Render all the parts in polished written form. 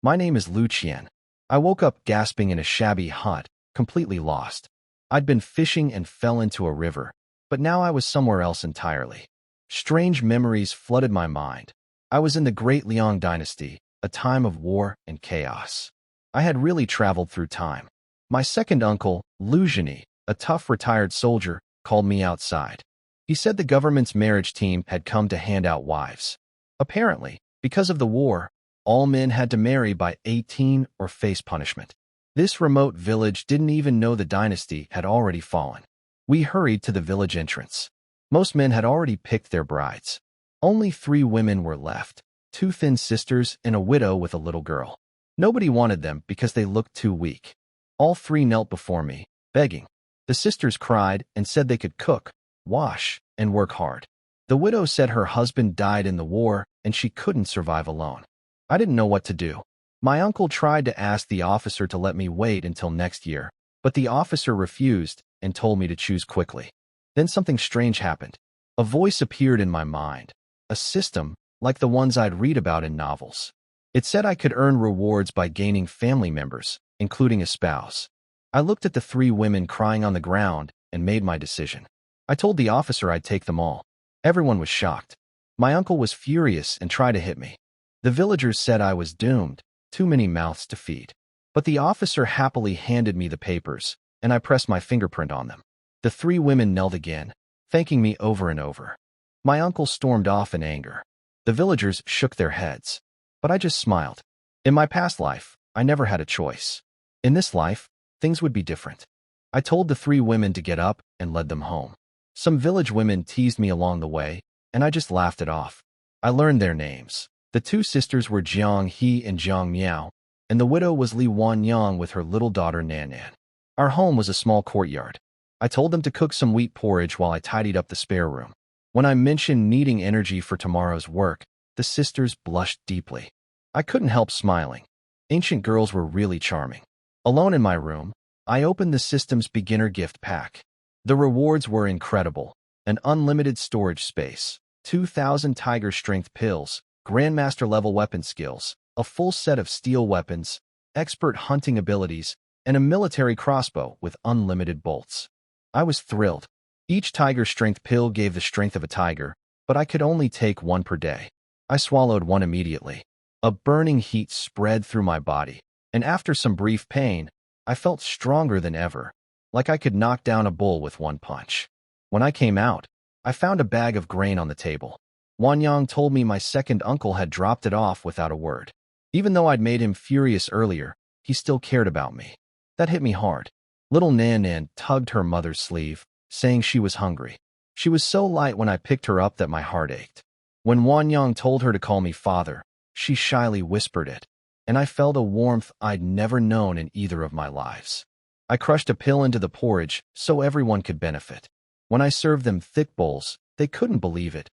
My name is Lucian. I woke up gasping in a shabby hut, completely lost. I'd been fishing and fell into a river, but now I was somewhere else entirely. Strange memories flooded my mind. I was in the Great Liang Dynasty, a time of war and chaos. I had really traveled through time. My second uncle, Lucian, a tough retired soldier, called me outside. He said the government's marriage team had come to hand out wives. Apparently, because of the war, all men had to marry by 18 or face punishment. This remote village didn't even know the dynasty had already fallen. We hurried to the village entrance. Most men had already picked their brides. Only 3 women were left, 2 thin sisters and a widow with a little girl. Nobody wanted them because they looked too weak. All 3 knelt before me, begging. The sisters cried and said they could cook, wash, and work hard. The widow said her husband died in the war and she couldn't survive alone. I didn't know what to do. My uncle tried to ask the officer to let me wait until next year, but the officer refused and told me to choose quickly. Then something strange happened. A voice appeared in my mind, a system like the ones I'd read about in novels. It said I could earn rewards by gaining family members, including a spouse. I looked at the 3 women crying on the ground and made my decision. I told the officer I'd take them all. Everyone was shocked. My uncle was furious and tried to hit me. The villagers said I was doomed, too many mouths to feed. But the officer happily handed me the papers, and I pressed my fingerprint on them. The 3 women knelt again, thanking me over and over. My uncle stormed off in anger. The villagers shook their heads, but I just smiled. In my past life, I never had a choice. In this life, things would be different. I told the 3 women to get up and led them home. Some village women teased me along the way, and I just laughed it off. I learned their names. The 2 sisters were Jiang He and Jiang Miao, and the widow was Li Wanyang with her little daughter Nanan. Our home was a small courtyard. I told them to cook some wheat porridge while I tidied up the spare room. When I mentioned needing energy for tomorrow's work, the sisters blushed deeply. I couldn't help smiling. Ancient girls were really charming. Alone in my room, I opened the system's beginner gift pack. The rewards were incredible. An unlimited storage space, 2,000 tiger strength pills, grandmaster-level weapon skills, a full set of steel weapons, expert hunting abilities, and a military crossbow with unlimited bolts. I was thrilled. Each tiger strength pill gave the strength of a tiger, but I could only take 1 per day. I swallowed 1 immediately. A burning heat spread through my body, and after some brief pain, I felt stronger than ever, like I could knock down a bull with 1 punch. When I came out, I found a bag of grain on the table. Wanyang told me my second uncle had dropped it off without a word. Even though I'd made him furious earlier, he still cared about me. That hit me hard. Little Nanan tugged her mother's sleeve, saying she was hungry. She was so light when I picked her up that my heart ached. When Wanyang told her to call me father, she shyly whispered it, and I felt a warmth I'd never known in either of my lives. I crushed a pill into the porridge so everyone could benefit. When I served them thick bowls, they couldn't believe it.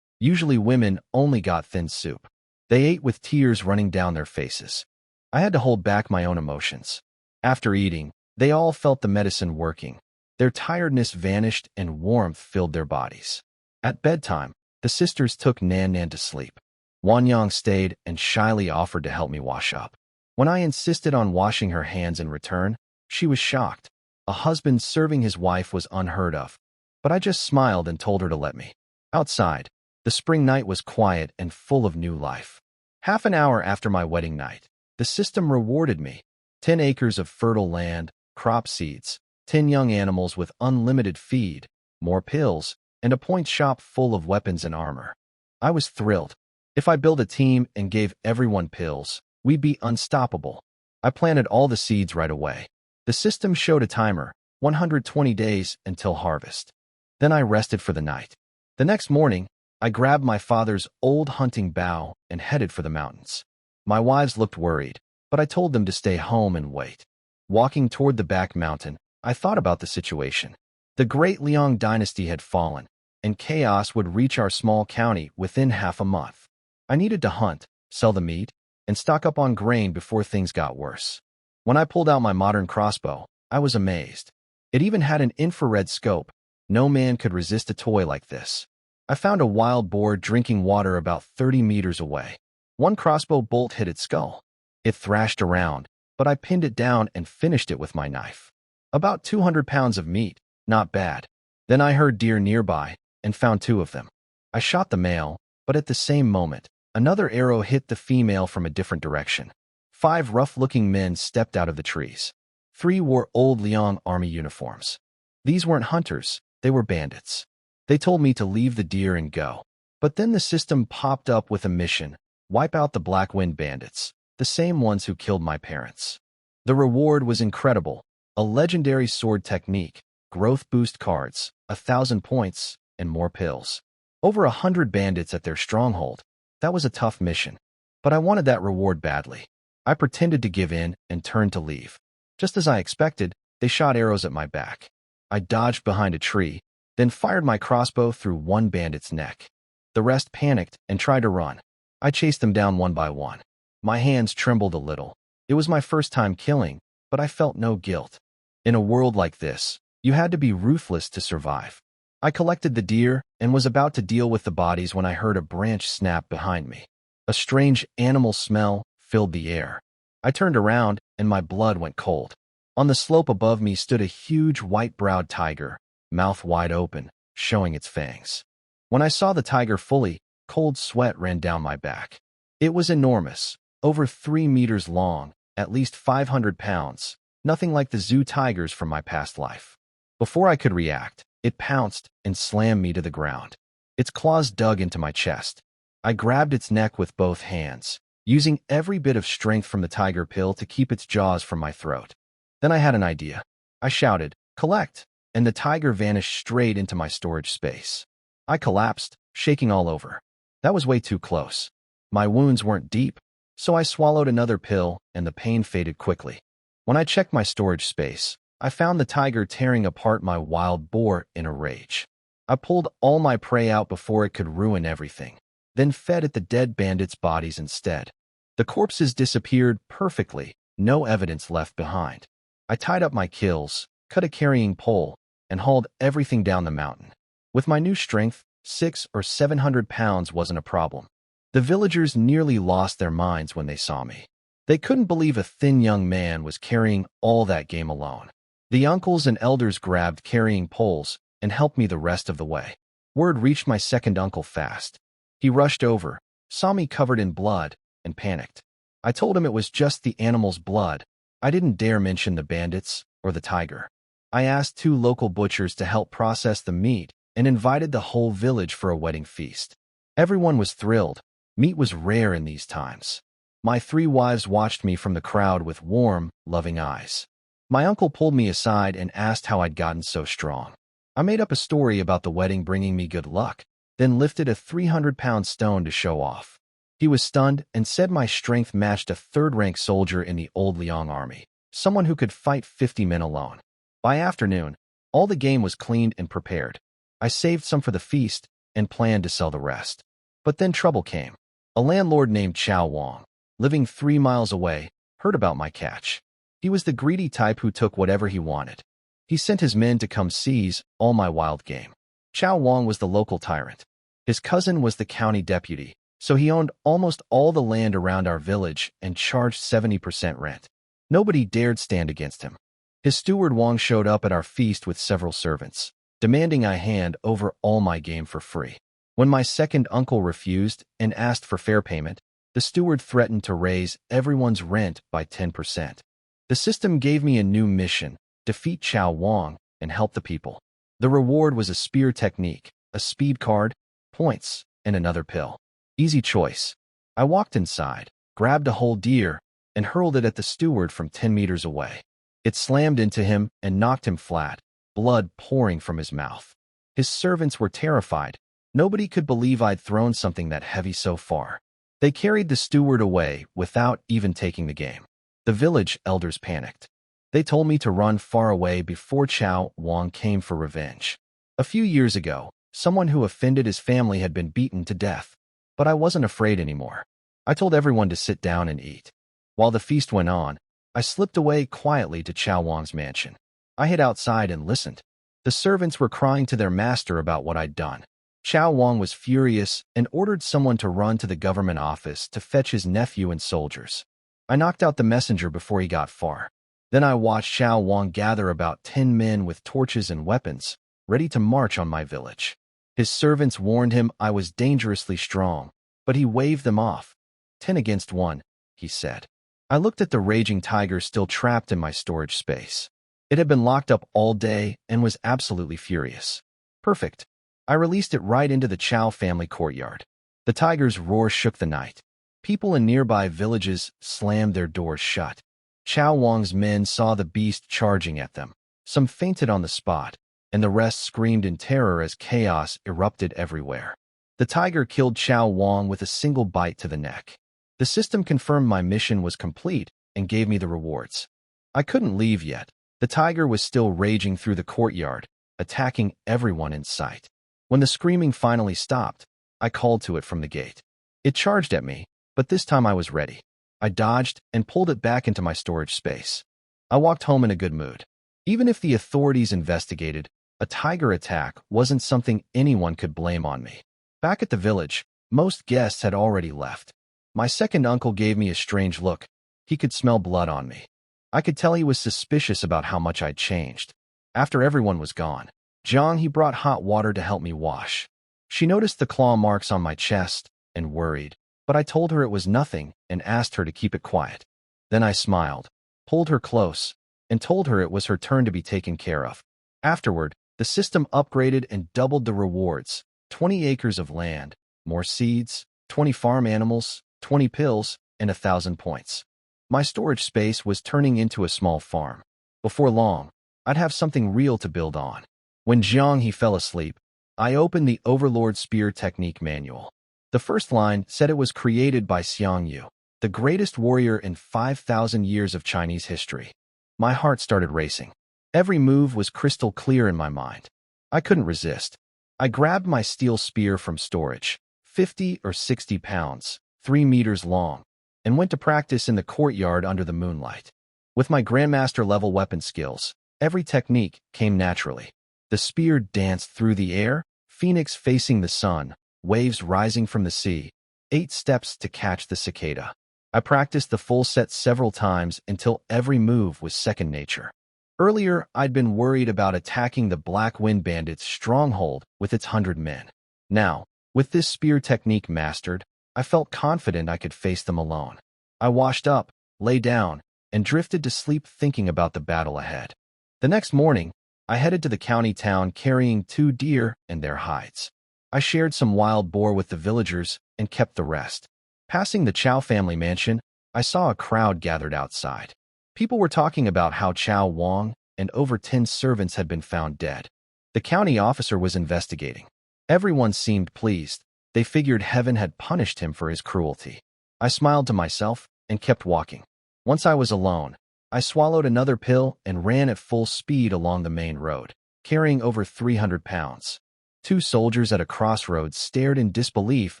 Usually women only got thin soup. They ate with tears running down their faces. I had to hold back my own emotions. After eating, they all felt the medicine working. Their tiredness vanished and warmth filled their bodies. At bedtime, the sisters took Nanan to sleep. Wanyang stayed and shyly offered to help me wash up. When I insisted on washing her hands in return, she was shocked. A husband serving his wife was unheard of. But I just smiled and told her to let me. Outside, the spring night was quiet and full of new life. Half an hour after my wedding night, the system rewarded me. 10 acres of fertile land, crop seeds, 10 young animals with unlimited feed, more pills, and a point shop full of weapons and armor. I was thrilled. If I built a team and gave everyone pills, we'd be unstoppable. I planted all the seeds right away. The system showed a timer, 120 days until harvest. Then I rested for the night. The next morning, I grabbed my father's old hunting bow and headed for the mountains. My wives looked worried, but I told them to stay home and wait. Walking toward the back mountain, I thought about the situation. The Great Liang Dynasty had fallen, and chaos would reach our small county within half a month. I needed to hunt, sell the meat, and stock up on grain before things got worse. When I pulled out my modern crossbow, I was amazed. It even had an infrared scope. No man could resist a toy like this. I found a wild boar drinking water about 30 meters away. 1 crossbow bolt hit its skull. It thrashed around, but I pinned it down and finished it with my knife. About 200 pounds of meat, not bad. Then I heard deer nearby and found 2 of them. I shot the male, but at the same moment, another arrow hit the female from a different direction. 5 rough-looking men stepped out of the trees. 3 wore old Liang army uniforms. These weren't hunters, they were bandits. They told me to leave the deer and go. But then the system popped up with a mission: wipe out the Black Wind bandits, the same ones who killed my parents. The reward was incredible: a legendary sword technique, growth boost cards, 1,000 points, and more pills. Over 100 bandits at their stronghold. That was a tough mission. But I wanted that reward badly. I pretended to give in and turned to leave. Just as I expected, they shot arrows at my back. I dodged behind a tree, then fired my crossbow through one bandit's neck. The rest panicked and tried to run. I chased them down one by one. My hands trembled a little. It was my first time killing, but I felt no guilt. In a world like this, you had to be ruthless to survive. I collected the deer and was about to deal with the bodies when I heard a branch snap behind me. A strange animal smell filled the air. I turned around and my blood went cold. On the slope above me stood a huge white-browed tiger, mouth wide open, showing its fangs. When I saw the tiger fully, cold sweat ran down my back. It was enormous, over 3 meters long, at least 500 pounds, nothing like the zoo tigers from my past life. Before I could react, it pounced and slammed me to the ground. Its claws dug into my chest. I grabbed its neck with both hands, using every bit of strength from the tiger pill to keep its jaws from my throat. Then I had an idea. I shouted, "Collect!" and the tiger vanished straight into my storage space. I collapsed, shaking all over. That was way too close. My wounds weren't deep, so I swallowed another pill and the pain faded quickly. When I checked my storage space, I found the tiger tearing apart my wild boar in a rage. I pulled all my prey out before it could ruin everything, then fed at the dead bandits' bodies instead. The corpses disappeared perfectly, no evidence left behind. I tied up my kills, cut a carrying pole, and hauled everything down the mountain. With my new strength, 600 or 700 pounds wasn't a problem. The villagers nearly lost their minds when they saw me. They couldn't believe a thin young man was carrying all that game alone. The uncles and elders grabbed carrying poles and helped me the rest of the way. Word reached my second uncle fast. He rushed over, saw me covered in blood, and panicked. I told him it was just the animal's blood. I didn't dare mention the bandits or the tiger. I asked 2 local butchers to help process the meat and invited the whole village for a wedding feast. Everyone was thrilled. Meat was rare in these times. My 3 wives watched me from the crowd with warm, loving eyes. My uncle pulled me aside and asked how I'd gotten so strong. I made up a story about the wedding bringing me good luck, then lifted a 300-pound stone to show off. He was stunned and said my strength matched a 3rd-rank soldier in the old Liang army, someone who could fight 50 men alone. By afternoon, all the game was cleaned and prepared. I saved some for the feast and planned to sell the rest. But then trouble came. A landlord named Chow Wong, living 3 miles away, heard about my catch. He was the greedy type who took whatever he wanted. He sent his men to come seize all my wild game. Chow Wong was the local tyrant. His cousin was the county deputy, so he owned almost all the land around our village and charged 70% rent. Nobody dared stand against him. His steward Wong showed up at our feast with several servants, demanding I hand over all my game for free. When my second uncle refused and asked for fair payment, the steward threatened to raise everyone's rent by 10%. The system gave me a new mission: defeat Chow Wong and help the people. The reward was a spear technique, a speed card, points, and another pill. Easy choice. I walked inside, grabbed a whole deer, and hurled it at the steward from 10 meters away. It slammed into him and knocked him flat, blood pouring from his mouth. His servants were terrified. Nobody could believe I'd thrown something that heavy so far. They carried the steward away without even taking the game. The village elders panicked. They told me to run far away before Chow Wong came for revenge. A few years ago, someone who offended his family had been beaten to death. But I wasn't afraid anymore. I told everyone to sit down and eat. While the feast went on, I slipped away quietly to Chow Wong's mansion. I hid outside and listened. The servants were crying to their master about what I'd done. Chow Wong was furious and ordered someone to run to the government office to fetch his nephew and soldiers. I knocked out the messenger before he got far. Then I watched Xiao Wang gather about 10 men with torches and weapons, ready to march on my village. His servants warned him I was dangerously strong, but he waved them off. 10 against 1, he said. I looked at the raging tiger still trapped in my storage space. It had been locked up all day and was absolutely furious. Perfect. I released it right into the Chow family courtyard. The tiger's roar shook the night. People in nearby villages slammed their doors shut. Xiao Wang's men saw the beast charging at them. Some fainted on the spot, and the rest screamed in terror as chaos erupted everywhere. The tiger killed Xiao Wang with a single bite to the neck. The system confirmed my mission was complete and gave me the rewards. I couldn't leave yet. The tiger was still raging through the courtyard, attacking everyone in sight. When the screaming finally stopped, I called to it from the gate. It charged at me, but this time I was ready. I dodged and pulled it back into my storage space. I walked home in a good mood. Even if the authorities investigated, a tiger attack wasn't something anyone could blame on me. Back at the village, most guests had already left. My second uncle gave me a strange look. He could smell blood on me. I could tell he was suspicious about how much I'd changed. After everyone was gone, he brought hot water to help me wash. She noticed the claw marks on my chest and worried, but I told her it was nothing and asked her to keep it quiet. Then I smiled, pulled her close, and told her it was her turn to be taken care of. Afterward, the system upgraded and doubled the rewards: 20 acres of land, more seeds, 20 farm animals, 20 pills, and 1,000 points. My storage space was turning into a small farm. Before long, I'd have something real to build on. When he fell asleep, I opened the Overlord Spear Technique Manual. The first line said it was created by Xiang Yu, the greatest warrior in 5,000 years of Chinese history. My heart started racing. Every move was crystal clear in my mind. I couldn't resist. I grabbed my steel spear from storage, 50 or 60 pounds, 3 meters long, and went to practice in the courtyard under the moonlight. With my Grandmaster-level weapon skills, every technique came naturally. The spear danced through the air, phoenix facing the sun, waves rising from the sea, 8 steps to catch the cicada. I practiced the full set several times until every move was second nature. Earlier, I'd been worried about attacking the Black Wind Bandits' stronghold with its 100 men. Now, with this spear technique mastered, I felt confident I could face them alone. I washed up, lay down, and drifted to sleep thinking about the battle ahead. The next morning, I headed to the county town carrying 2 deer and their hides. I shared some wild boar with the villagers and kept the rest. Passing the Chow family mansion, I saw a crowd gathered outside. People were talking about how Xiao Wang and over 10 servants had been found dead. The county officer was investigating. Everyone seemed pleased. They figured heaven had punished him for his cruelty. I smiled to myself and kept walking. Once I was alone, I swallowed another pill and ran at full speed along the main road, carrying over 300 pounds. 2 soldiers at a crossroads stared in disbelief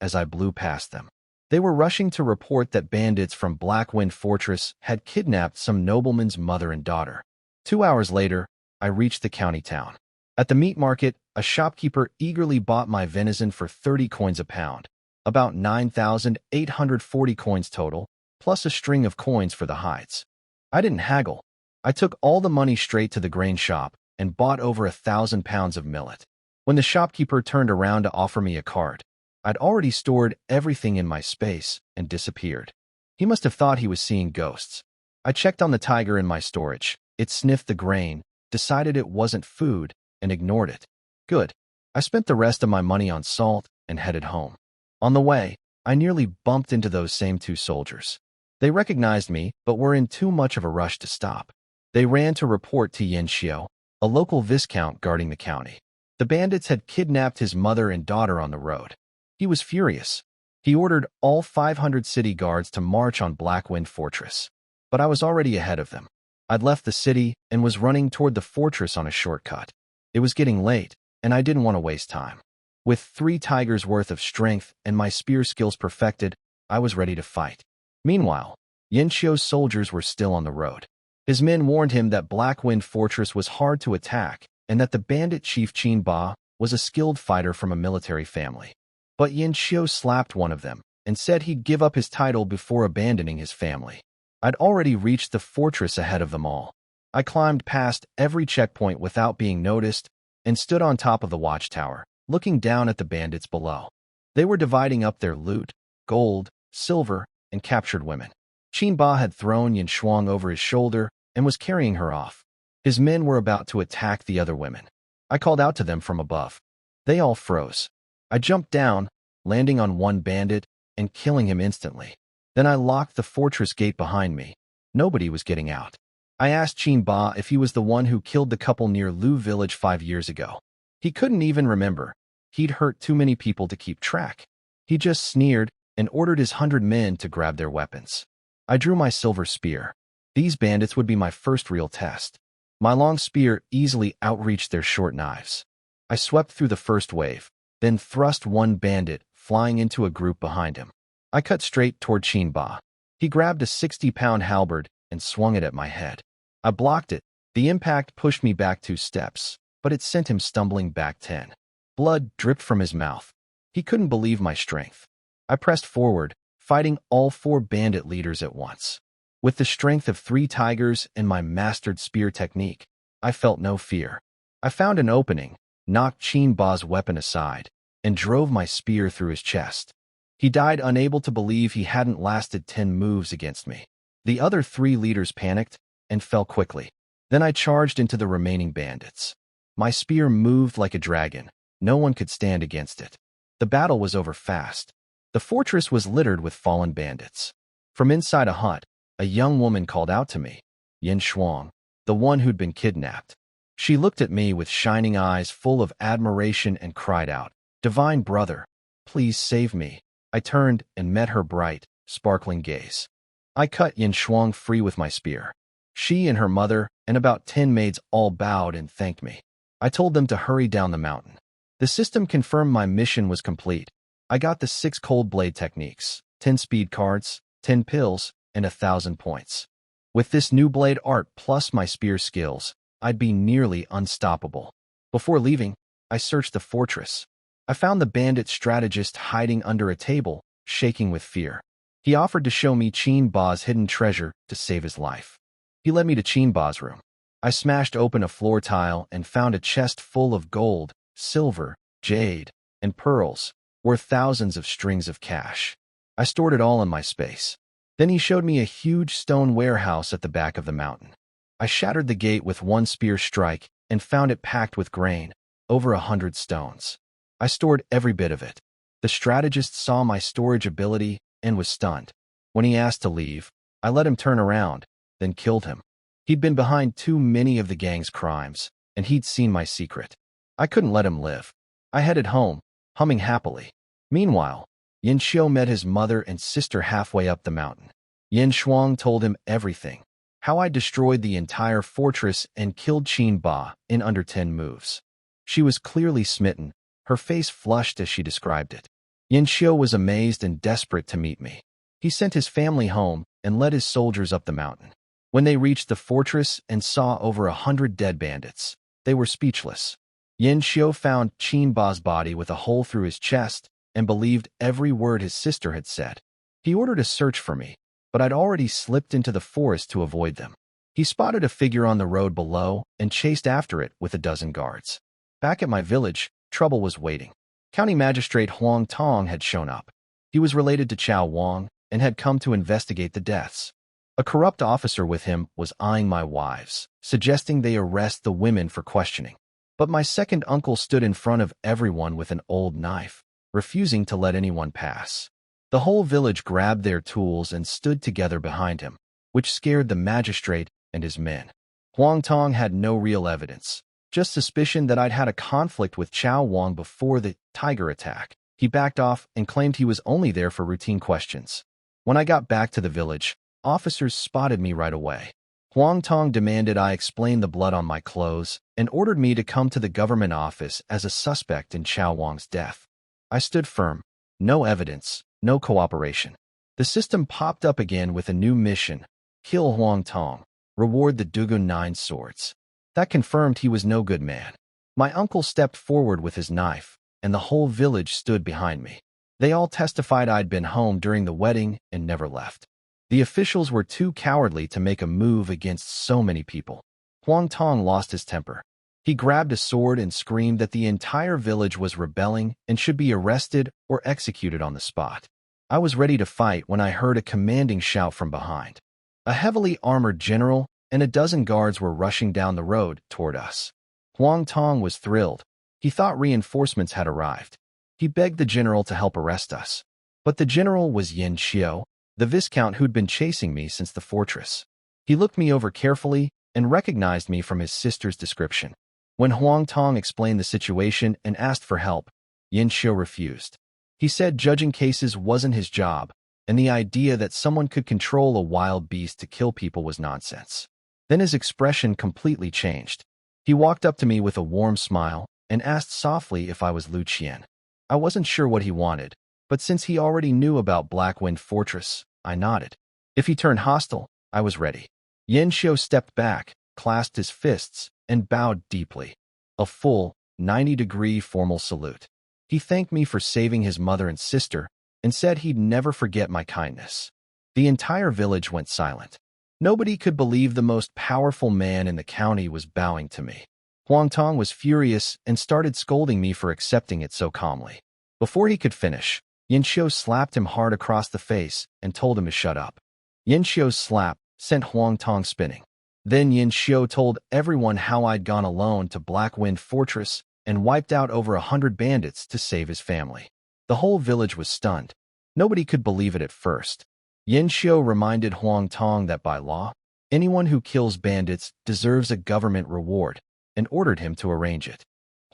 as I blew past them. They were rushing to report that bandits from Blackwind Fortress had kidnapped some nobleman's mother and daughter. 2 hours later, I reached the county town. At the meat market, a shopkeeper eagerly bought my venison for 30 coins a pound, about 9,840 coins total, plus a string of coins for the hides. I didn't haggle. I took all the money straight to the grain shop and bought over 1,000 pounds of millet. When the shopkeeper turned around to offer me a cart, I'd already stored everything in my space and disappeared. He must have thought he was seeing ghosts. I checked on the tiger in my storage. It sniffed the grain, decided it wasn't food, and ignored it. Good. I spent the rest of my money on salt and headed home. On the way, I nearly bumped into those same 2 soldiers. They recognized me, but were in too much of a rush to stop. They ran to report to Yin Xiu, a local viscount guarding the county. The bandits had kidnapped his mother and daughter on the road. He was furious. He ordered all 500 city guards to march on Blackwind Fortress. But I was already ahead of them. I'd left the city and was running toward the fortress on a shortcut. It was getting late, and I didn't want to waste time. With 3 tigers' worth of strength and my spear skills perfected, I was ready to fight. Meanwhile, Yin Xiu's soldiers were still on the road. His men warned him that Blackwind Fortress was hard to attack and that the bandit chief Qin Ba was a skilled fighter from a military family. But Yin Xiu slapped one of them and said he'd give up his title before abandoning his family. I'd already reached the fortress ahead of them all. I climbed past every checkpoint without being noticed and stood on top of the watchtower, looking down at the bandits below. They were dividing up their loot, gold, silver, and captured women. Qinba had thrown Yin Shuang over his shoulder and was carrying her off. His men were about to attack the other women. I called out to them from above. They all froze. I jumped down, landing on one bandit and killing him instantly. Then I locked the fortress gate behind me. Nobody was getting out. I asked Qinba if he was the one who killed the couple near Lu village 5 years ago. He couldn't even remember. He'd hurt too many people to keep track. He just sneered and ordered his 100 men to grab their weapons. I drew my silver spear. These bandits would be my first real test. My long spear easily outreached their short knives. I swept through the first wave, then thrust one bandit flying into a group behind him. I cut straight toward Qinba. He grabbed a 60-pound halberd and swung it at my head. I blocked it. The impact pushed me back 2 steps, but it sent him stumbling back 10. Blood dripped from his mouth. He couldn't believe my strength. I pressed forward, fighting all 4 bandit leaders at once. With the strength of 3 tigers and my mastered spear technique, I felt no fear. I found an opening, knocked Qinba's weapon aside, and drove my spear through his chest. He died unable to believe he hadn't lasted 10 moves against me. The other 3 leaders panicked and fell quickly. Then I charged into the remaining bandits. My spear moved like a dragon. No one could stand against it. The battle was over fast. The fortress was littered with fallen bandits. From inside a hut, a young woman called out to me, Yin Shuang, the one who'd been kidnapped. She looked at me with shining eyes full of admiration and cried out, "Divine brother, please save me." I turned and met her bright, sparkling gaze. I cut Yin Shuang free with my spear. She and her mother and about 10 maids all bowed and thanked me. I told them to hurry down the mountain. The system confirmed my mission was complete. I got the 6 cold blade techniques, 10 speed cards, 10 pills, and 1,000 points. With this new blade art plus my spear skills, I'd be nearly unstoppable. Before leaving, I searched the fortress. I found the bandit strategist hiding under a table, shaking with fear. He offered to show me Qinba's hidden treasure to save his life. He led me to Qinba's room. I smashed open a floor tile and found a chest full of gold, silver, jade, and pearls, worth thousands of strings of cash. I stored it all in my space. Then he showed me a huge stone warehouse at the back of the mountain. I shattered the gate with one spear strike and found it packed with grain, over 100 stones. I stored every bit of it. The strategist saw my storage ability and was stunned. When he asked to leave, I let him turn around, then killed him. He'd been behind too many of the gang's crimes, and he'd seen my secret. I couldn't let him live. I headed home, humming happily. Meanwhile, Yin Xiu met his mother and sister halfway up the mountain. Yin Shuang told him everything, how I destroyed the entire fortress and killed Qinba in under 10 moves. She was clearly smitten, her face flushed as she described it. Yin Xiu was amazed and desperate to meet me. He sent his family home and led his soldiers up the mountain. When they reached the fortress and saw over 100 dead bandits, they were speechless. Yin Xiu found Qinba's body with a hole through his chest and believed every word his sister had said. He ordered a search for me, but I'd already slipped into the forest to avoid them. He spotted a figure on the road below and chased after it with a dozen guards. Back at my village, trouble was waiting. County Magistrate Huang Tong had shown up. He was related to Chao Wang and had come to investigate the deaths. A corrupt officer with him was eyeing my wives, suggesting they arrest the women for questioning. But my second uncle stood in front of everyone with an old knife, refusing to let anyone pass. The whole village grabbed their tools and stood together behind him, which scared the magistrate and his men. Huang Tong had no real evidence, just suspicion that I'd had a conflict with Chao Wang before the tiger attack. He backed off and claimed he was only there for routine questions. When I got back to the village, officers spotted me right away. Huang Tong demanded I explain the blood on my clothes and ordered me to come to the government office as a suspect in Chao Wang's death. I stood firm. No evidence, no cooperation. The system popped up again with a new mission: kill Huang Tong, reward the Dugun 9 swords. That confirmed he was no good man. My uncle stepped forward with his knife, and the whole village stood behind me. They all testified I'd been home during the wedding and never left. The officials were too cowardly to make a move against so many people. Huang Tong lost his temper. He grabbed a sword and screamed that the entire village was rebelling and should be arrested or executed on the spot. I was ready to fight when I heard a commanding shout from behind. A heavily armored general and a dozen guards were rushing down the road toward us. Huang Tong was thrilled. He thought reinforcements had arrived. He begged the general to help arrest us. But the general was Yin Xiu, the viscount who'd been chasing me since the fortress. He looked me over carefully and recognized me from his sister's description. When Huang Tong explained the situation and asked for help, Yin Xiu refused. He said judging cases wasn't his job, and the idea that someone could control a wild beast to kill people was nonsense. Then his expression completely changed. He walked up to me with a warm smile and asked softly if I was Lu Qian. I wasn't sure what he wanted, but since he already knew about Blackwind Fortress, I nodded. If he turned hostile, I was ready. Yin Xiu stepped back, clasped his fists, and bowed deeply. A full, 90-degree formal salute. He thanked me for saving his mother and sister and said he'd never forget my kindness. The entire village went silent. Nobody could believe the most powerful man in the county was bowing to me. Huang Tong was furious and started scolding me for accepting it so calmly. Before he could finish, Yin Xiu slapped him hard across the face and told him to shut up. Yin Xiu's slap sent Huang Tong spinning. Then Yin Xiu told everyone how I'd gone alone to Blackwind Fortress and wiped out over 100 bandits to save his family. The whole village was stunned. Nobody could believe it at first. Yin Xiu reminded Huang Tong that by law, anyone who kills bandits deserves a government reward, and ordered him to arrange it.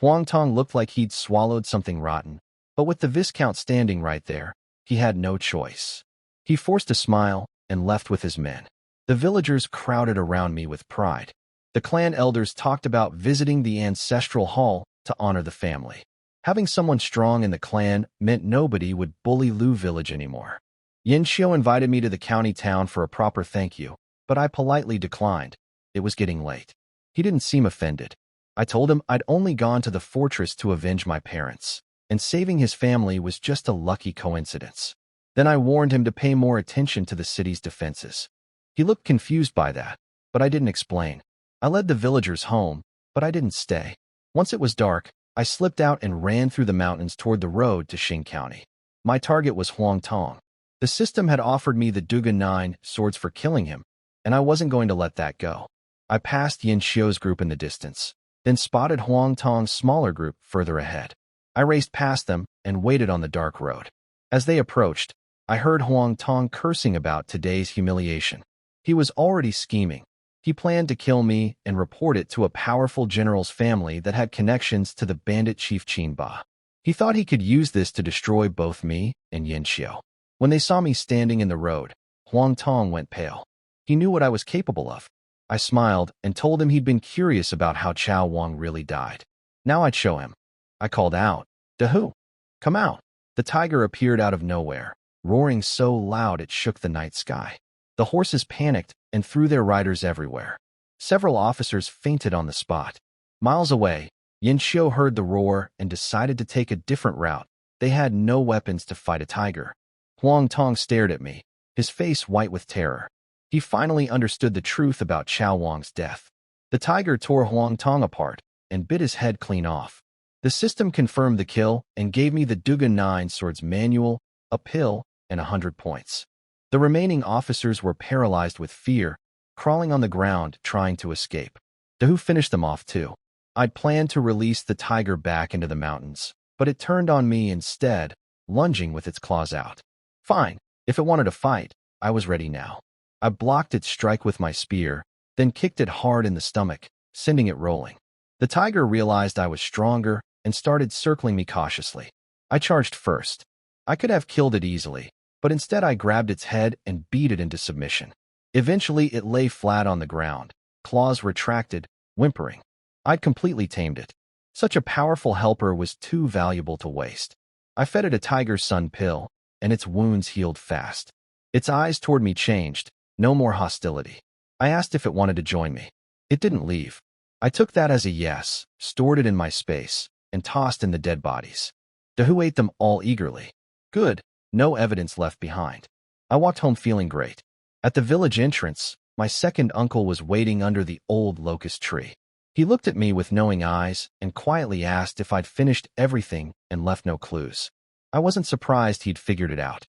Huang Tong looked like he'd swallowed something rotten, but with the viscount standing right there, he had no choice. He forced a smile and left with his men. The villagers crowded around me with pride. The clan elders talked about visiting the ancestral hall to honor the family. Having someone strong in the clan meant nobody would bully Lu village anymore. Yin Xiu invited me to the county town for a proper thank you, but I politely declined. It was getting late. He didn't seem offended. I told him I'd only gone to the fortress to avenge my parents, and saving his family was just a lucky coincidence. Then I warned him to pay more attention to the city's defenses. He looked confused by that, but I didn't explain. I led the villagers home, but I didn't stay. Once it was dark, I slipped out and ran through the mountains toward the road to Xing County. My target was Huang Tong. The system had offered me the Duga 9 swords for killing him, and I wasn't going to let that go. I passed Yin Xiu's group in the distance, then spotted Huang Tong's smaller group further ahead. I raced past them and waited on the dark road. As they approached, I heard Huang Tong cursing about today's humiliation. He was already scheming. He planned to kill me and report it to a powerful general's family that had connections to the bandit chief Qinba. He thought he could use this to destroy both me and Yin Xiu. When they saw me standing in the road, Huang Tong went pale. He knew what I was capable of. I smiled and told him he'd been curious about how Chao Wang really died. Now I'd show him. I called out, "Dahu, come out." The tiger appeared out of nowhere, roaring so loud it shook the night sky. The horses panicked and threw their riders everywhere. Several officers fainted on the spot. Miles away, Yin Xiu heard the roar and decided to take a different route. They had no weapons to fight a tiger. Huang Tong stared at me, his face white with terror. He finally understood the truth about Chao Wang's death. The tiger tore Huang Tong apart and bit his head clean off. The system confirmed the kill and gave me the Duga 9 swords manual, a pill, and 100 points. The remaining officers were paralyzed with fear, crawling on the ground trying to escape. Dahu finished them off too. I'd planned to release the tiger back into the mountains, but it turned on me instead, lunging with its claws out. Fine, if it wanted to fight, I was ready now. I blocked its strike with my spear, then kicked it hard in the stomach, sending it rolling. The tiger realized I was stronger and started circling me cautiously. I charged first. I could have killed it easily, but instead I grabbed its head and beat it into submission. Eventually it lay flat on the ground, claws retracted, whimpering. I'd completely tamed it. Such a powerful helper was too valuable to waste. I fed it a Tiger Sun pill, and its wounds healed fast. Its eyes toward me changed, no more hostility. I asked if it wanted to join me. It didn't leave. I took that as a yes, stored it in my space, and tossed in the dead bodies. Dahu ate them all eagerly. Good. No evidence left behind. I walked home feeling great. At the village entrance, my second uncle was waiting under the old locust tree. He looked at me with knowing eyes and quietly asked if I'd finished everything and left no clues. I wasn't surprised he'd figured it out.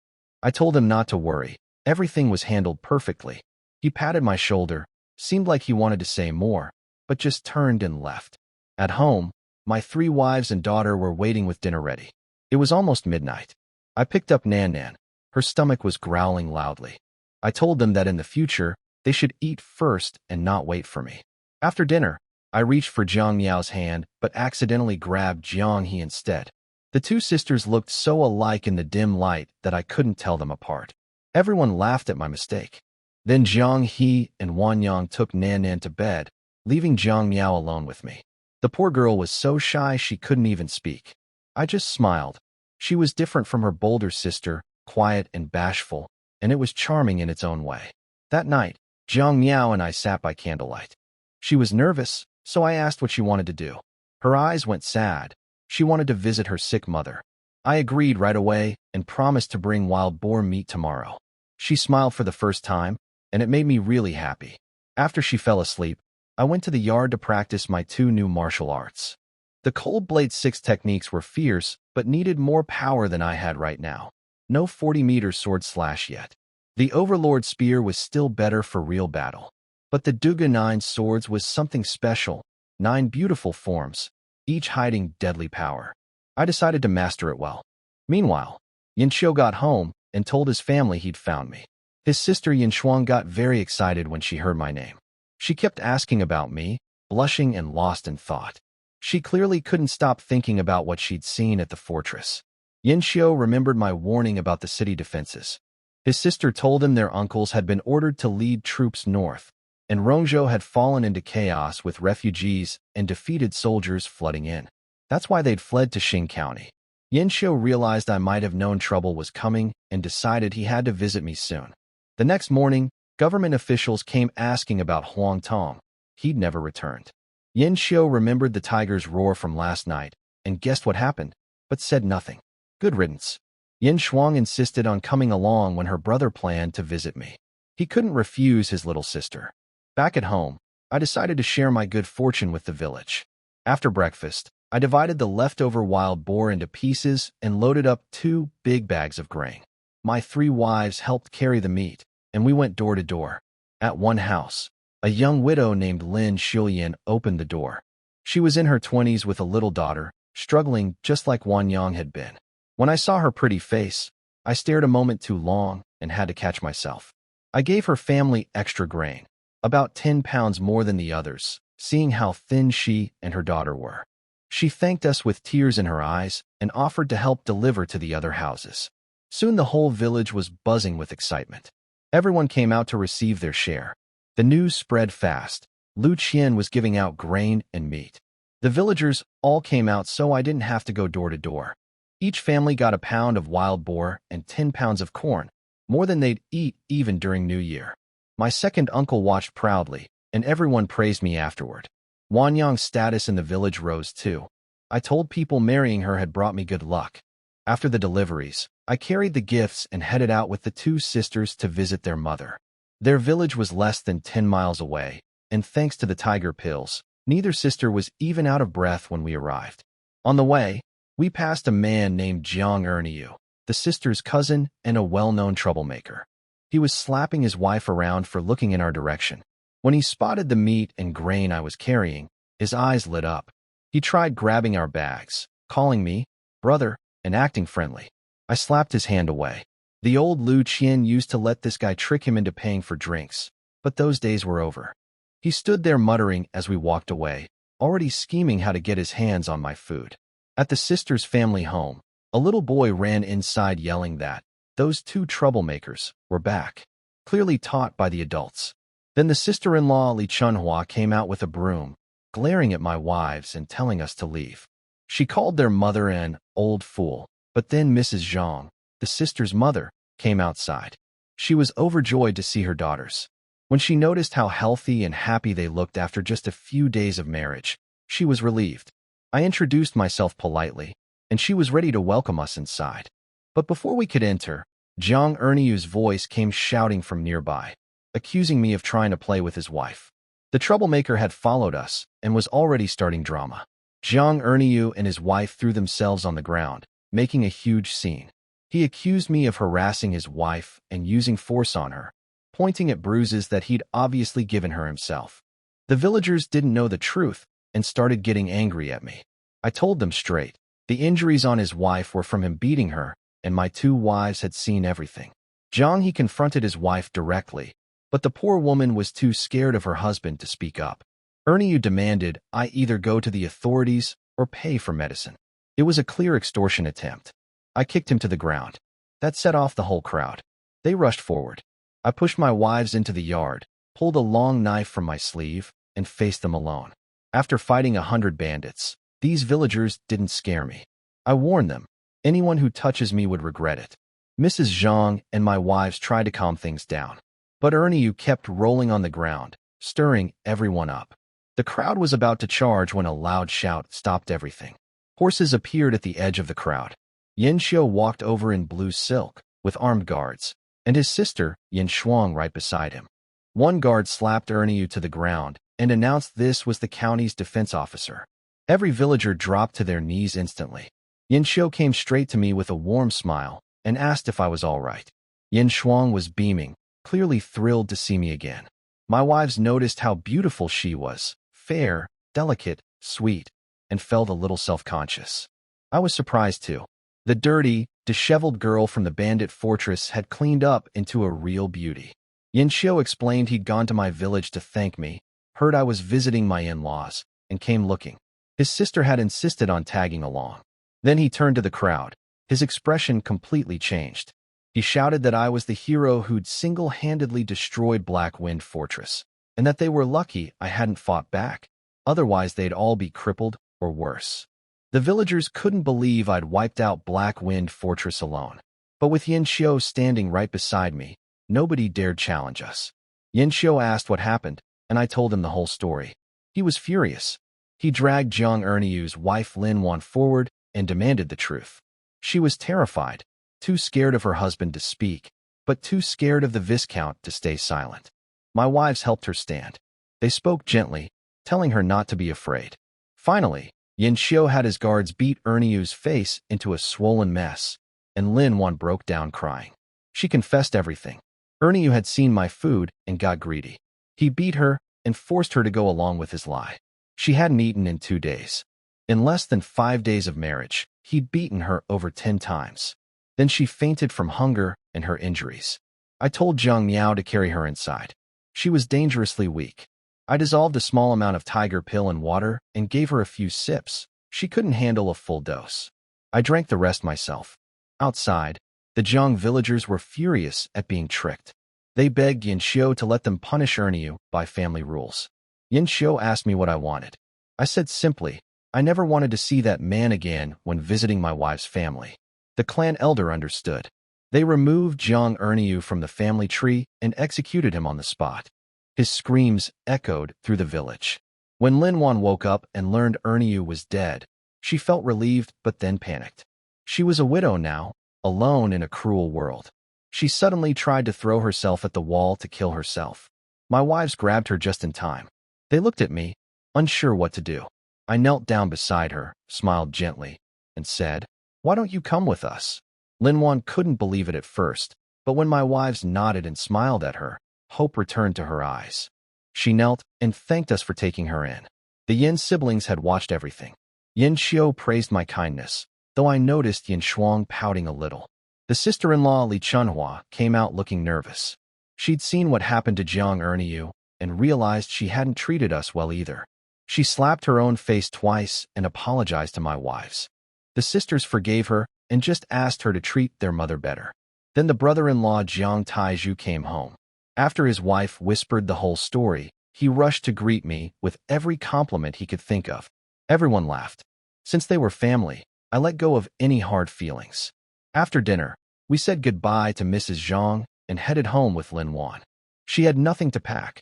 I told him not to worry. Everything was handled perfectly. He patted my shoulder, seemed like he wanted to say more, but just turned and left. At home, my 3 wives and daughter were waiting with dinner ready. It was almost midnight. I picked up Nan Nan. Her stomach was growling loudly. I told them that in the future, they should eat first and not wait for me. After dinner, I reached for Jiang Miao's hand, but accidentally grabbed Jiang He instead. The 2 sisters looked so alike in the dim light that I couldn't tell them apart. Everyone laughed at my mistake. Then Jiang He and Wan Yang took Nan Nan to bed, leaving Jiang Miao alone with me. The poor girl was so shy she couldn't even speak. I just smiled. She was different from her bolder sister, quiet and bashful, and it was charming in its own way. That night, Jiang Miao and I sat by candlelight. She was nervous, so I asked what she wanted to do. Her eyes went sad. She wanted to visit her sick mother. I agreed right away and promised to bring wild boar meat tomorrow. She smiled for the first time, and it made me really happy. After she fell asleep, I went to the yard to practice my 2 new martial arts. The Cold Blade 6 techniques were fierce, but needed more power than I had right now. No 40-meter sword slash yet. The Overlord Spear was still better for real battle. But the Duga 9 swords was something special, 9 beautiful forms, each hiding deadly power. I decided to master it well. Meanwhile, Yin Xiu got home and told his family he'd found me. His sister Yin Shuang got very excited when she heard my name. She kept asking about me, blushing and lost in thought. She clearly couldn't stop thinking about what she'd seen at the fortress. Yin Xiu remembered my warning about the city defenses. His sister told him their uncles had been ordered to lead troops north, and Rongzhou had fallen into chaos with refugees and defeated soldiers flooding in. That's why they'd fled to Xing County. Yin Xiu realized I might have known trouble was coming and decided he had to visit me soon. The next morning, government officials came asking about Huang Tong. He'd never returned. Yin Xiu remembered the tiger's roar from last night and guessed what happened, but said nothing. Good riddance. Yin Shuang insisted on coming along when her brother planned to visit me. He couldn't refuse his little sister. Back at home, I decided to share my good fortune with the village. After breakfast, I divided the leftover wild boar into pieces and loaded up 2 big bags of grain. My 3 wives helped carry the meat, and we went door to door. At one house, a young widow named Lin Xiuyan opened the door. She was in her 20s with a little daughter, struggling just like Wan Yang had been. When I saw her pretty face, I stared a moment too long and had to catch myself. I gave her family extra grain, about 10 pounds more than the others, seeing how thin she and her daughter were. She thanked us with tears in her eyes and offered to help deliver to the other houses. Soon the whole village was buzzing with excitement. Everyone came out to receive their share. The news spread fast. Lu Qian was giving out grain and meat. The villagers all came out so I didn't have to go door to door. Each family got a pound of wild boar and 10 pounds of corn, more than they'd eat even during New Year. My second uncle watched proudly, and everyone praised me afterward. Wan Yang's status in the village rose too. I told people marrying her had brought me good luck. After the deliveries, I carried the gifts and headed out with the 2 sisters to visit their mother. Their village was less than 10 miles away, and thanks to the tiger pills, neither sister was even out of breath when we arrived. On the way, we passed a man named Jiang Erniu, the sister's cousin and a well-known troublemaker. He was slapping his wife around for looking in our direction. When he spotted the meat and grain I was carrying, his eyes lit up. He tried grabbing our bags, calling me brother, and acting friendly. I slapped his hand away. The old Lu Qian used to let this guy trick him into paying for drinks, but those days were over. He stood there muttering as we walked away, already scheming how to get his hands on my food. At the sister's family home, a little boy ran inside yelling that those 2 troublemakers were back, clearly taught by the adults. Then the sister-in-law Li Chunhua came out with a broom, glaring at my wives and telling us to leave. She called their mother an old fool, but then Mrs. Zhang, the sister's mother, came outside. She was overjoyed to see her daughters. When she noticed how healthy and happy they looked after just a few days of marriage, she was relieved. I introduced myself politely, and she was ready to welcome us inside. But before we could enter, Jiang Erniu's voice came shouting from nearby. accusing me of trying to play with his wife. The troublemaker had followed us and was already starting drama. Jiang Erniu and his wife threw themselves on the ground, making a huge scene. He accused me of harassing his wife and using force on her, pointing at bruises that he'd obviously given her himself. The villagers didn't know the truth and started getting angry at me. I told them straight. The injuries on his wife were from him beating her, and my 2 wives had seen everything. Jiang he confronted his wife directly, but the poor woman was too scared of her husband to speak up. Erniu demanded I either go to the authorities or pay for medicine. It was a clear extortion attempt. I kicked him to the ground. That set off the whole crowd. They rushed forward. I pushed my wives into the yard, pulled a long knife from my sleeve, and faced them alone. After fighting 100 bandits, these villagers didn't scare me. I warned them. Anyone who touches me would regret it. Mrs. Zhang and my wives tried to calm things down. But Erniu kept rolling on the ground, stirring everyone up. The crowd was about to charge when a loud shout stopped everything. Horses appeared at the edge of the crowd. Yin Xiu walked over in blue silk, with armed guards, and his sister, Yin Shuang, right beside him. One guard slapped Erniu to the ground and announced this was the county's defense officer. Every villager dropped to their knees instantly. Yin Xiu came straight to me with a warm smile and asked if I was all right. Yin Shuang was beaming, clearly thrilled to see me again. My wives noticed how beautiful she was, fair, delicate, sweet, and felt a little self-conscious. I was surprised too. The dirty, disheveled girl from the bandit fortress had cleaned up into a real beauty. Yin Xiu explained he'd gone to my village to thank me, heard I was visiting my in-laws, and came looking. His sister had insisted on tagging along. Then he turned to the crowd. His expression completely changed. He shouted that I was the hero who'd single-handedly destroyed Black Wind Fortress, and that they were lucky I hadn't fought back. Otherwise, they'd all be crippled or worse. The villagers couldn't believe I'd wiped out Black Wind Fortress alone. But with Yin Xiu standing right beside me, nobody dared challenge us. Yin Xiu asked what happened, and I told him the whole story. He was furious. He dragged Jiang Erniu's wife Lin Wan forward and demanded the truth. She was terrified, too scared of her husband to speak, but too scared of the Viscount to stay silent. My wives helped her stand. They spoke gently, telling her not to be afraid. Finally, Yin Xiu had his guards beat Erniu's face into a swollen mess, and Lin Wan broke down crying. She confessed everything. Erniu had seen my food and got greedy. He beat her and forced her to go along with his lie. She hadn't eaten in 2 days. In less than 5 days of marriage, he'd beaten her over 10 times. Then she fainted from hunger and her injuries. I told Zhang Miao to carry her inside. She was dangerously weak. I dissolved a small amount of tiger pill in water and gave her a few sips. She couldn't handle a full dose. I drank the rest myself. Outside, the Zhang villagers were furious at being tricked. They begged Yin Xiu to let them punish Erniu by family rules. Yin Xiu asked me what I wanted. I said simply, I never wanted to see that man again when visiting my wife's family. The clan elder understood. They removed Jiang Erniu from the family tree and executed him on the spot. His screams echoed through the village. When Lin Wan woke up and learned Erniu was dead, she felt relieved but then panicked. She was a widow now, alone in a cruel world. She suddenly tried to throw herself at the wall to kill herself. My wives grabbed her just in time. They looked at me, unsure what to do. I knelt down beside her, smiled gently, and said, "Why don't you come with us?" Lin Wan couldn't believe it at first, but when my wives nodded and smiled at her, hope returned to her eyes. She knelt and thanked us for taking her in. The Yin siblings had watched everything. Yin Xiu praised my kindness, though I noticed Yin Shuang pouting a little. The sister-in-law Li Chunhua came out looking nervous. She'd seen what happened to Jiang Erniu and realized she hadn't treated us well either. She slapped her own face twice and apologized to my wives. The sisters forgave her and just asked her to treat their mother better. Then the brother-in-law Jiang Taizhu came home. After his wife whispered the whole story, he rushed to greet me with every compliment he could think of. Everyone laughed. Since they were family, I let go of any hard feelings. After dinner, we said goodbye to Mrs. Zhang and headed home with Lin Wan. She had nothing to pack.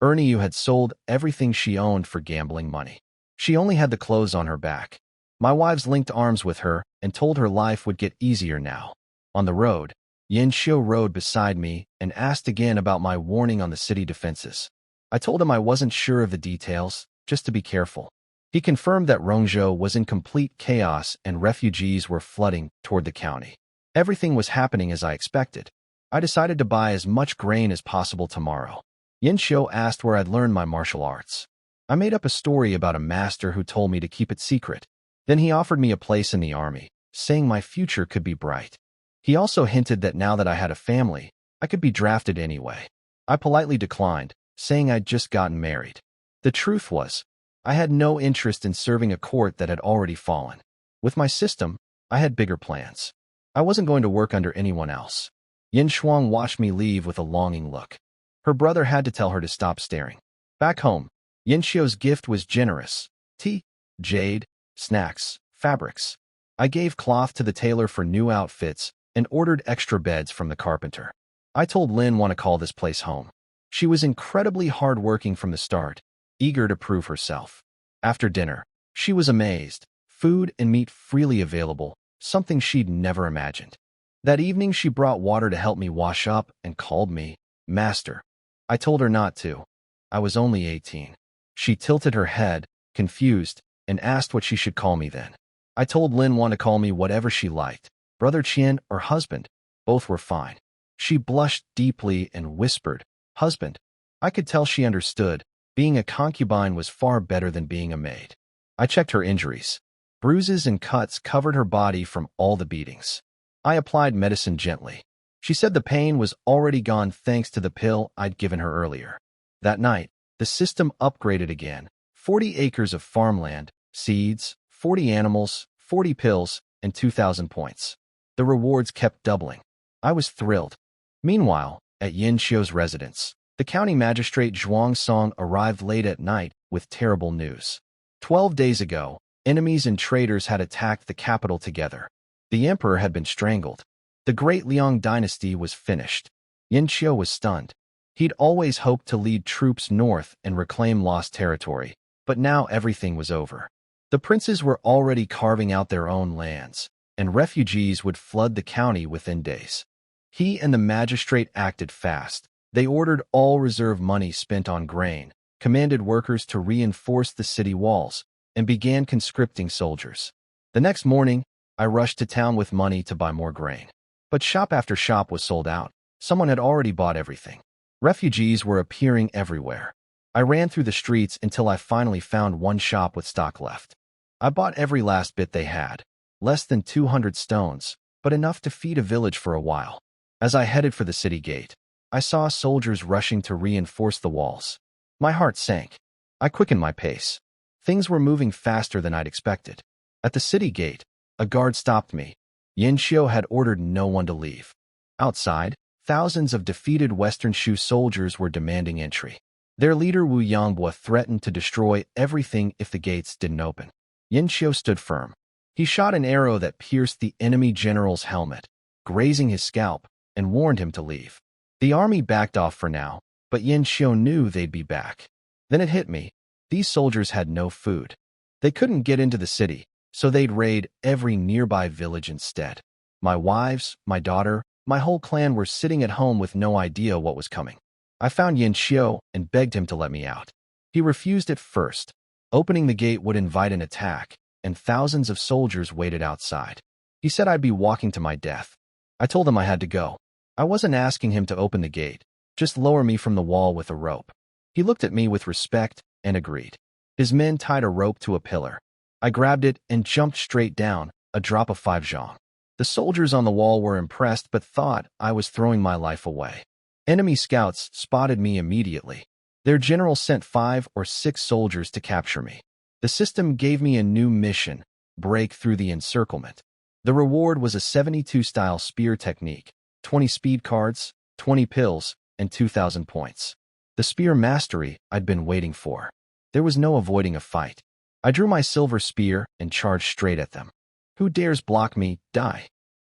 Erniu had sold everything she owned for gambling money. She only had the clothes on her back. My wives linked arms with her and told her life would get easier now. On the road, Yin Xiu rode beside me and asked again about my warning on the city defenses. I told him I wasn't sure of the details, just to be careful. He confirmed that Rongzhou was in complete chaos and refugees were flooding toward the county. Everything was happening as I expected. I decided to buy as much grain as possible tomorrow. Yin Xiu asked where I'd learned my martial arts. I made up a story about a master who told me to keep it secret. Then he offered me a place in the army, saying my future could be bright. He also hinted that now that I had a family, I could be drafted anyway. I politely declined, saying I'd just gotten married. The truth was, I had no interest in serving a court that had already fallen. With my system, I had bigger plans. I wasn't going to work under anyone else. Yin Shuang watched me leave with a longing look. Her brother had to tell her to stop staring. Back home, Yin Xiu's gift was generous. Tea, jade, snacks, fabrics. I gave cloth to the tailor for new outfits and ordered extra beds from the carpenter. I told Lin want to call this place home. She was incredibly hard-working from the start, eager to prove herself. After dinner, she was amazed. Food and meat freely available, something she'd never imagined. That evening she brought water to help me wash up and called me Master. I told her not to. I was only 18. She tilted her head, confused, and asked what she should call me then. I told Lin want to call me whatever she liked, Brother Qian or husband. Both were fine. She blushed deeply and whispered, Husband. I could tell she understood. Being a concubine was far better than being a maid. I checked her injuries. Bruises and cuts covered her body from all the beatings. I applied medicine gently. She said the pain was already gone thanks to the pill I'd given her earlier. That night, the system upgraded again. 40 acres of farmland, seeds, 40 animals, 40 pills, and 2,000 points. The rewards kept doubling. I was thrilled. Meanwhile, at Yin Xiu's residence, the county magistrate Zhuang Song arrived late at night with terrible news. 12 days ago, enemies and traitors had attacked the capital together. The emperor had been strangled. The great Liang dynasty was finished. Yin Xiu was stunned. He'd always hoped to lead troops north and reclaim lost territory, but now everything was over. The princes were already carving out their own lands, and refugees would flood the county within days. He and the magistrate acted fast. They ordered all reserve money spent on grain, commanded workers to reinforce the city walls, and began conscripting soldiers. The next morning, I rushed to town with money to buy more grain. But shop after shop was sold out. Someone had already bought everything. Refugees were appearing everywhere. I ran through the streets until I finally found one shop with stock left. I bought every last bit they had. Less than 200 stones, but enough to feed a village for a while. As I headed for the city gate, I saw soldiers rushing to reinforce the walls. My heart sank. I quickened my pace. Things were moving faster than I'd expected. At the city gate, a guard stopped me. Yin Xiu had ordered no one to leave. Outside, thousands of defeated Western Shu soldiers were demanding entry. Their leader Wu Yangbua threatened to destroy everything if the gates didn't open. Yin Xiu stood firm. He shot an arrow that pierced the enemy general's helmet, grazing his scalp, and warned him to leave. The army backed off for now, but Yin Xiu knew they'd be back. Then it hit me. These soldiers had no food. They couldn't get into the city, so they'd raid every nearby village instead. My wives, my daughter, my whole clan were sitting at home with no idea what was coming. I found Yin Xiu and begged him to let me out. He refused at first. Opening the gate would invite an attack, and thousands of soldiers waited outside. He said I'd be walking to my death. I told him I had to go. I wasn't asking him to open the gate, just lower me from the wall with a rope. He looked at me with respect and agreed. His men tied a rope to a pillar. I grabbed it and jumped straight down, a drop of 5 zhong. The soldiers on the wall were impressed but thought I was throwing my life away. Enemy scouts spotted me immediately. Their general sent 5 or 6 soldiers to capture me. The system gave me a new mission, break through the encirclement. The reward was a 72-style spear technique, 20 speed cards, 20 pills, and 2,000 points. The spear mastery I'd been waiting for. There was no avoiding a fight. I drew my silver spear and charged straight at them. Who dares block me, die.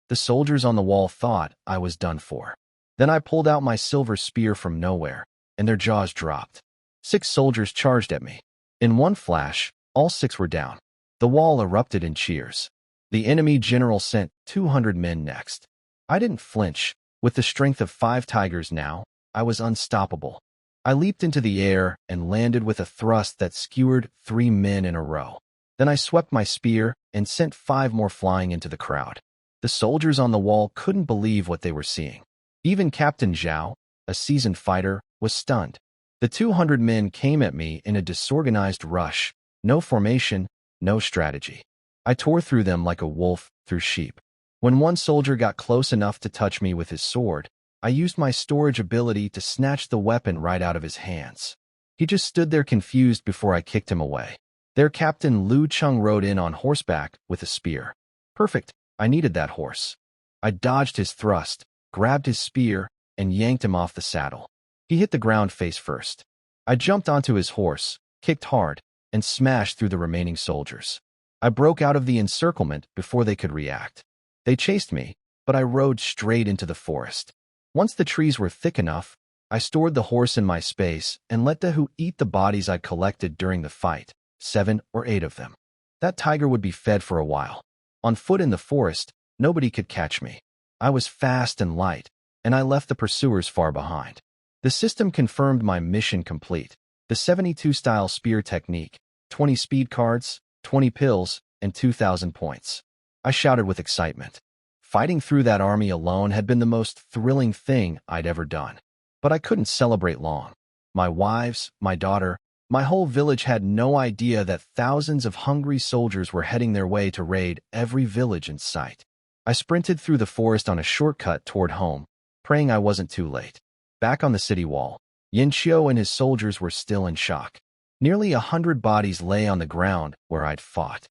The soldiers on the wall thought I was done for. Then I pulled out my silver spear from nowhere, and their jaws dropped. 6 soldiers charged at me. In one flash, all 6 were down. The wall erupted in cheers. The enemy general sent 200 men next. I didn't flinch. With the strength of 5 tigers now, I was unstoppable. I leaped into the air and landed with a thrust that skewered 3 men in a row. Then I swept my spear and sent 5 more flying into the crowd. The soldiers on the wall couldn't believe what they were seeing. Even Captain Zhao, a seasoned fighter, was stunned. The 200 men came at me in a disorganized rush, no formation, no strategy. I tore through them like a wolf through sheep. When one soldier got close enough to touch me with his sword, I used my storage ability to snatch the weapon right out of his hands. He just stood there confused before I kicked him away. Their captain Lu Chung rode in on horseback with a spear. Perfect, I needed that horse. I dodged his thrust, grabbed his spear, and yanked him off the saddle. He hit the ground face first. I jumped onto his horse, kicked hard, and smashed through the remaining soldiers. I broke out of the encirclement before they could react. They chased me, but I rode straight into the forest. Once the trees were thick enough, I stored the horse in my space and let Dahu eat the bodies I'd collected during the fight, 7 or 8 of them. That tiger would be fed for a while. On foot in the forest, nobody could catch me. I was fast and light, and I left the pursuers far behind. The system confirmed my mission complete. The 72-style spear technique, 20 speed cards, 20 pills, and 2,000 points. I shouted with excitement. Fighting through that army alone had been the most thrilling thing I'd ever done. But I couldn't celebrate long. My wives, my daughter, my whole village had no idea that thousands of hungry soldiers were heading their way to raid every village in sight. I sprinted through the forest on a shortcut toward home, praying I wasn't too late. Back on the city wall, Yin Qiu and his soldiers were still in shock. Nearly 100 bodies lay on the ground where I'd fought.